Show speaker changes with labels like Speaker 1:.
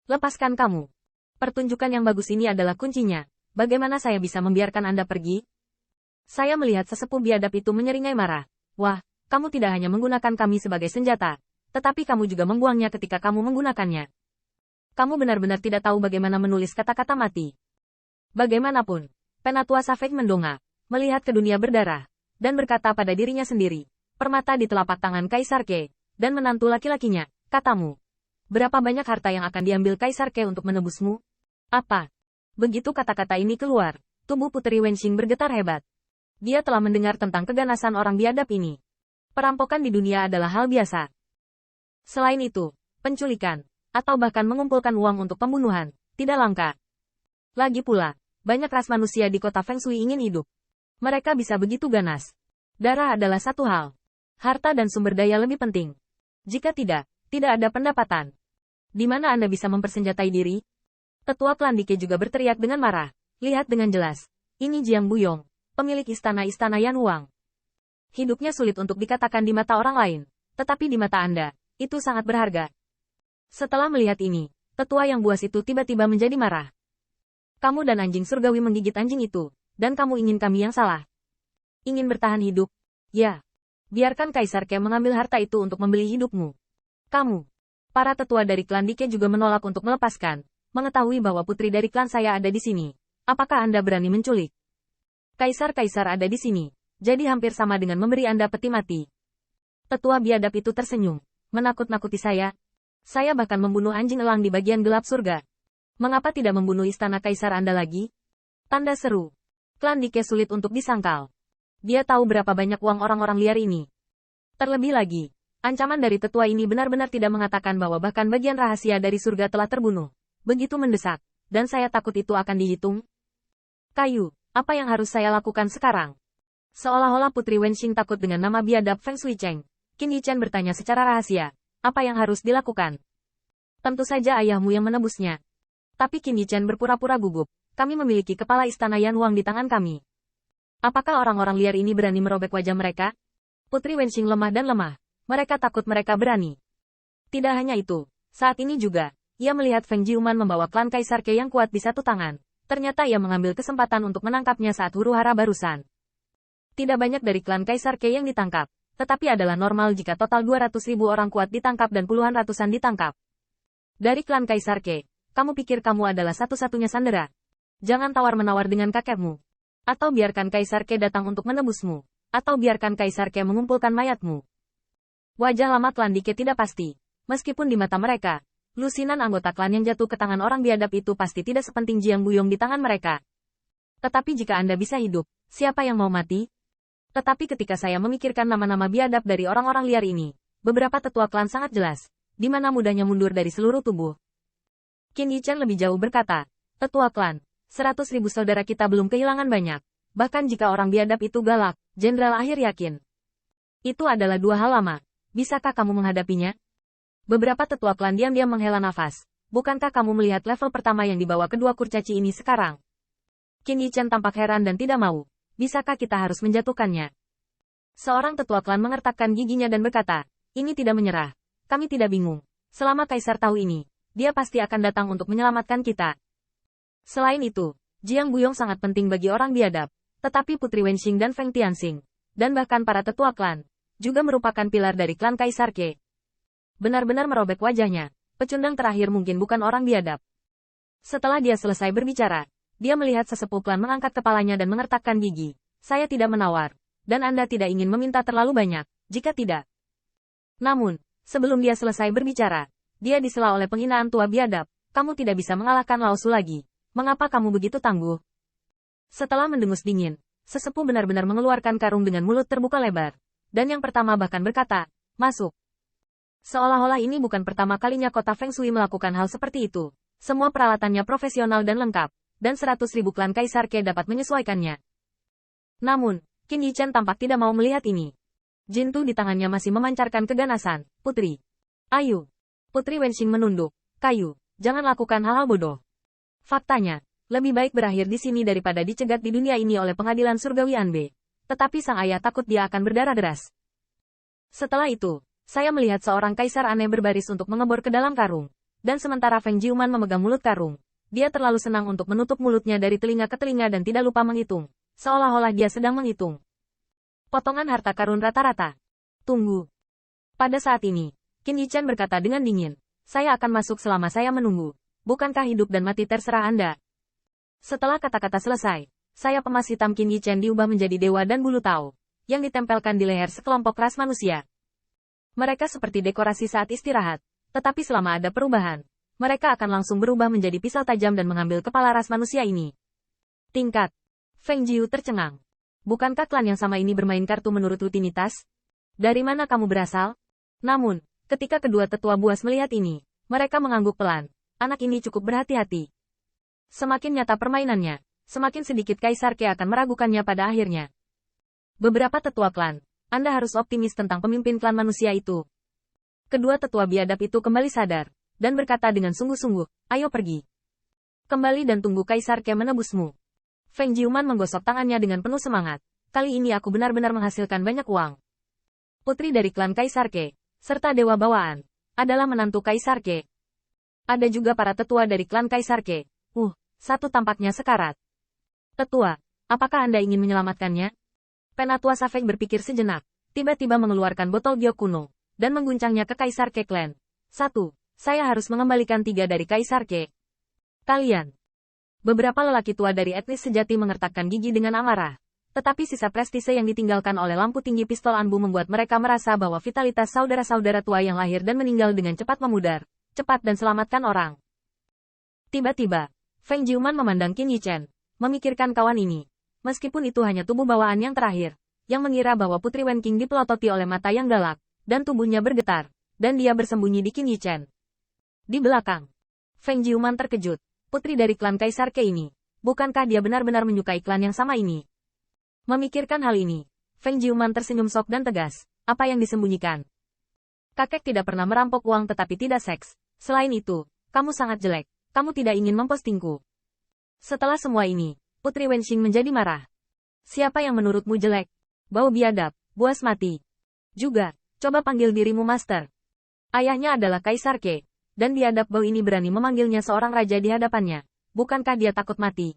Speaker 1: Lepaskan kamu. Pertunjukan yang bagus ini adalah kuncinya. Bagaimana saya bisa membiarkan Anda pergi? Saya melihat sesepuh biadab itu menyeringai marah. Wah, kamu tidak hanya menggunakan kami sebagai senjata, tetapi kamu juga membuangnya ketika kamu menggunakannya. Kamu benar-benar tidak tahu bagaimana menulis kata-kata mati. Bagaimanapun, Penatua Safek mendongak, melihat ke dunia berdarah, dan berkata pada dirinya sendiri, permata di telapak tangan Kaisar Ke, dan menantu laki-lakinya, katamu. Berapa banyak harta yang akan diambil Kaisar Ke untuk menebusmu? Apa? Begitu kata-kata ini keluar, tubuh Putri Wenxing bergetar hebat. Dia telah mendengar tentang keganasan orang biadab ini. Perampokan di dunia adalah hal biasa. Selain itu, penculikan, atau bahkan mengumpulkan uang untuk pembunuhan, tidak langka. Lagi pula, banyak ras manusia di kota Feng Shui ingin hidup. Mereka bisa begitu ganas. Darah adalah satu hal. Harta dan sumber daya lebih penting. Jika tidak ada pendapatan. Di mana Anda bisa mempersenjatai diri? Ketua klan Dike juga berteriak dengan marah. Lihat dengan jelas. Ini Jiang Buyong, pemilik istana-istana Yan Huang. Hidupnya sulit untuk dikatakan di mata orang lain. Tetapi di mata Anda, itu sangat berharga. Setelah melihat ini, tetua yang buas itu tiba-tiba menjadi marah. Kamu dan anjing surgawi menggigit anjing itu, dan kamu ingin kami yang salah. Ingin bertahan hidup? Ya. Biarkan Kaisar Ke mengambil harta itu untuk membeli hidupmu. Kamu. Para tetua dari klan Dike juga menolak untuk melepaskan, mengetahui bahwa putri dari klan saya ada di sini. Apakah Anda berani menculik? Kaisar-kaisar ada di sini, jadi hampir sama dengan memberi Anda peti mati. Tetua biadab itu tersenyum, menakut-nakuti saya. Saya bahkan membunuh anjing elang di bagian gelap surga. Mengapa tidak membunuh istana kaisar Anda lagi? Tanda seru. Klan Dike sulit untuk disangkal. Dia tahu berapa banyak uang orang-orang liar ini. Terlebih lagi, ancaman dari tetua ini benar-benar tidak mengatakan bahwa bahkan bagian rahasia dari surga telah terbunuh. Begitu mendesak, dan saya takut itu akan dihitung. Kayu, apa yang harus saya lakukan sekarang? Seolah-olah Putri Wenxing takut dengan nama biadab Feng Shui Cheng. Qin Yichen bertanya secara rahasia, apa yang harus dilakukan? Tentu saja ayahmu yang menebusnya. Tapi Qin Yichen berpura-pura gugup. Kami memiliki kepala istana Yan Huang di tangan kami. Apakah orang-orang liar ini berani merobek wajah mereka? Putri Wenxing lemah dan lemah. Mereka takut mereka berani. Tidak hanya itu, saat ini juga, ia melihat Feng Jiuman membawa klan Kaisar Ke yang kuat di satu tangan. Ternyata ia mengambil kesempatan untuk menangkapnya saat huru-hara barusan. Tidak banyak dari klan Kaisar Ke yang ditangkap, tetapi adalah normal jika total 200.000 orang kuat ditangkap dan puluhan ratusan ditangkap. Dari klan Kaisar Ke, kamu pikir kamu adalah satu-satunya sandera? Jangan tawar-menawar dengan kakekmu. Atau biarkan Kaisar Ke datang untuk menebusmu. Atau biarkan Kaisar Ke mengumpulkan mayatmu. Wajah lama klan Dike tidak pasti. Meskipun di mata mereka, lusinan anggota klan yang jatuh ke tangan orang biadab itu pasti tidak sepenting Jiang Buyong di tangan mereka. Tetapi jika Anda bisa hidup, siapa yang mau mati? Tetapi ketika saya memikirkan nama-nama biadab dari orang-orang liar ini, beberapa tetua klan sangat jelas, di mana mudahnya mundur dari seluruh tubuh. Qin Yichen lebih jauh berkata, tetua klan, 100.000 saudara kita belum kehilangan banyak. Bahkan jika orang biadab itu galak, Jenderal Akhir yakin. Itu adalah dua hal lama. Bisakah kamu menghadapinya? Beberapa tetua klan diam-diam menghela nafas. Bukankah kamu melihat level pertama yang dibawa kedua kurcaci ini sekarang? Qin Yichen tampak heran dan tidak mau. Bisakah kita harus menjatuhkannya? Seorang tetua klan mengertakkan giginya dan berkata, ini tidak menyerah. Kami tidak bingung. Selama Kaisar tahu ini, dia pasti akan datang untuk menyelamatkan kita. Selain itu, Jiang Buyong sangat penting bagi orang biadab, tetapi Putri Wenxing dan Feng Tianxing, dan bahkan para tetua klan, juga merupakan pilar dari klan Kaisar Ke. Benar-benar merobek wajahnya, pecundang terakhir mungkin bukan orang biadab. Setelah dia selesai berbicara, dia melihat sesepuh klan mengangkat kepalanya dan mengertakkan gigi. Saya tidak menawar, dan Anda tidak ingin meminta terlalu banyak, jika tidak. Namun, sebelum dia selesai berbicara, dia disela oleh penghinaan tua biadab, kamu tidak bisa mengalahkan Lao Su lagi. Mengapa kamu begitu tangguh? Setelah mendengus dingin, sesepuh benar-benar mengeluarkan karung dengan mulut terbuka lebar. Dan yang pertama bahkan berkata, masuk. Seolah-olah ini bukan pertama kalinya kota Feng Shui melakukan hal seperti itu. Semua peralatannya profesional dan lengkap, dan 100.000 klan Kaisar Ke dapat menyesuaikannya. Namun, Qin Yichen tampak tidak mau melihat ini. Jintu di tangannya masih memancarkan keganasan. Putri. Ayo. Putri Wenxing menunduk. Kayu, jangan lakukan hal-hal bodoh. Faktanya, lebih baik berakhir di sini daripada dicegat di dunia ini oleh pengadilan surgawi Anbe. Tetapi sang ayah takut dia akan berdarah deras. Setelah itu, saya melihat seorang kaisar aneh berbaris untuk mengebor ke dalam karung. Dan sementara Feng Jiuman memegang mulut karung, dia terlalu senang untuk menutup mulutnya dari telinga ke telinga dan tidak lupa menghitung, seolah-olah dia sedang menghitung potongan harta karun rata-rata. Tunggu. Pada saat ini, Qin Yichen berkata dengan dingin, saya akan masuk selama saya menunggu. Bukankah hidup dan mati terserah Anda? Setelah kata-kata selesai, sayap emas hitam Qin Yichen diubah menjadi dewa dan bulu tau, yang ditempelkan di leher sekelompok ras manusia. Mereka seperti dekorasi saat istirahat, tetapi selama ada perubahan, mereka akan langsung berubah menjadi pisau tajam dan mengambil kepala ras manusia ini. Tingkat. Feng Jiu tercengang. Bukankah klan yang sama ini bermain kartu menurut rutinitas? Dari mana kamu berasal? Namun, ketika kedua tetua buas melihat ini, mereka mengangguk pelan. Anak ini cukup berhati-hati. Semakin nyata permainannya, semakin sedikit Kaisar Ke akan meragukannya pada akhirnya. Beberapa tetua klan, Anda harus optimis tentang pemimpin klan manusia itu. Kedua tetua biadab itu kembali sadar, dan berkata dengan sungguh-sungguh, ayo pergi. Kembali dan tunggu Kaisar Ke menebusmu. Feng Jiuman menggosok tangannya dengan penuh semangat. Kali ini aku benar-benar menghasilkan banyak uang. Putri dari klan Kaisar Ke, serta dewa bawaan, adalah menantu Kaisar Ke. Ada juga para tetua dari klan Kaisar Ke. Satu tampaknya sekarat. Tetua, apakah Anda ingin menyelamatkannya? Penatua Safek berpikir sejenak, tiba-tiba mengeluarkan botol giok kuno, dan mengguncangnya ke Kaisar Ke Clan. 1. Saya harus mengembalikan 3 dari Kaisar Ke. Kalian. Beberapa lelaki tua dari etnis sejati mengertakkan gigi dengan amarah. Tetapi sisa prestise yang ditinggalkan oleh lampu tinggi pistol Anbu membuat mereka merasa bahwa vitalitas saudara-saudara tua yang lahir dan meninggal dengan cepat memudar, cepat dan selamatkan orang. Tiba-tiba, Feng Jiuman memandang Qin Yichen, memikirkan kawan ini. Meskipun itu hanya tubuh bawaan yang terakhir, yang mengira bahwa Putri Wen Qing dipelototi oleh mata yang galak, dan tubuhnya bergetar, dan dia bersembunyi di Qin Yichen. Di belakang, Feng Jiuman terkejut. Putri dari klan Kaisar Ke ini, bukankah dia benar-benar menyukai klan yang sama ini? Memikirkan hal ini, Feng Jiuman tersenyum sok dan tegas. Apa yang disembunyikan? Kakek tidak pernah merampok uang tetapi tidak seks. Selain itu, kamu sangat jelek. Kamu tidak ingin mempostingku. Setelah semua ini, Putri Wenxing menjadi marah. Siapa yang menurutmu jelek? Bau biadab, buas mati. Juga, coba panggil dirimu Master. Ayahnya adalah Kaisar Ke. Dan biadab bau ini berani memanggilnya seorang raja di hadapannya. Bukankah dia takut mati?